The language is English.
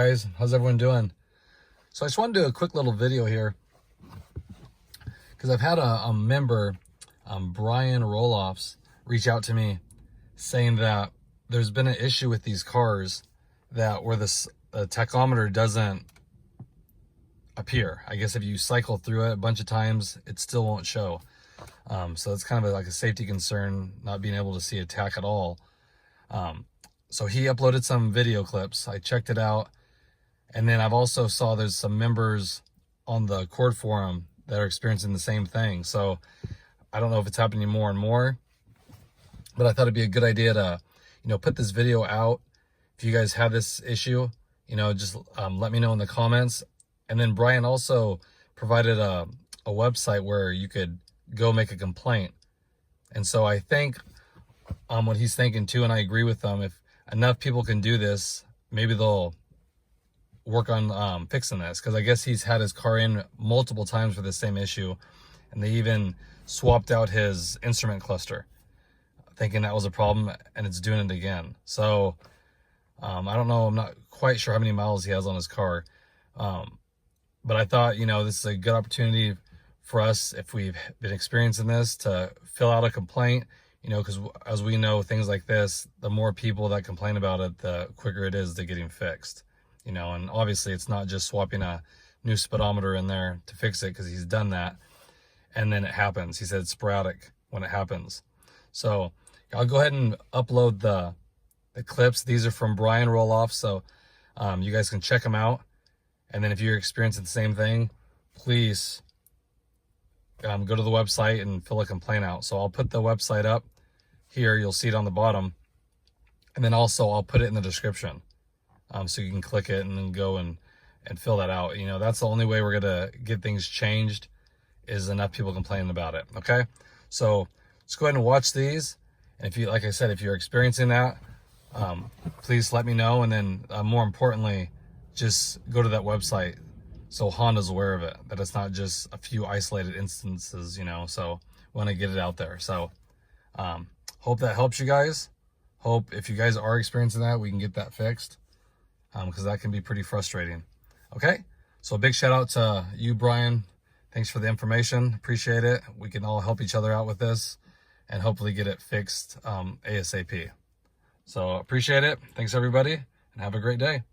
guys? How's everyone doing? So I just want to do a quick little video here because I've had a member, Brian Roloffs, reach out to me saying that there's been an issue with these cars that where the tachometer doesn't appear. I guess if you cycle through it a bunch of times, it still won't show. So it's kind of like a safety concern, not being able to see ATACH at all. So he uploaded some video clips. I checked it out. And then I've also saw there's some members on the Cord forum that are experiencing the same thing. So I don't know if it's happening more and more, but I thought it'd be a good idea to, put this video out. If you guys have this issue, just let me know in the comments. And then Brian also provided a website where you could go make a complaint. And so I think what he's thinking too, and I agree with him, if enough people can do this, maybe they'll work on fixing this, because I guess he's had his car in multiple times for the same issue, and they even swapped out his instrument cluster thinking that was a problem, and it's doing it again. So I don't know, I'm not quite sure how many miles he has on his car, but I thought this is a good opportunity for us, if we've been experiencing this, to fill out a complaint, because as we know, things like this, the more people that complain about it, the quicker it is to getting fixed. And obviously it's not just swapping a new speedometer in there to fix it, because he's done that and then it happens. He said it's sporadic when it happens. So I'll go ahead and upload the clips. These are from Brian Roloff, so you guys can check them out. And then if you're experiencing the same thing, please go to the website and fill a complaint out. So I'll put the website up here. You'll see it on the bottom. And then also I'll put it in the description. So you can click it and then go and fill that out. That's the only way we're going to get things changed, is enough people complaining about it. Okay. So let's go ahead and watch these. And if you, like I said, if you're experiencing that, please let me know. And then more importantly, just go to that website so Honda's aware of it, that it's not just a few isolated instances, so want to get it out there. So hope that helps you guys. Hope if you guys are experiencing that, we can get that fixed, because that can be pretty frustrating. Okay, so a big shout out to you, Brian. Thanks for the information. Appreciate it. We can all help each other out with this and hopefully get it fixed ASAP. So appreciate it. Thanks everybody, and have a great day.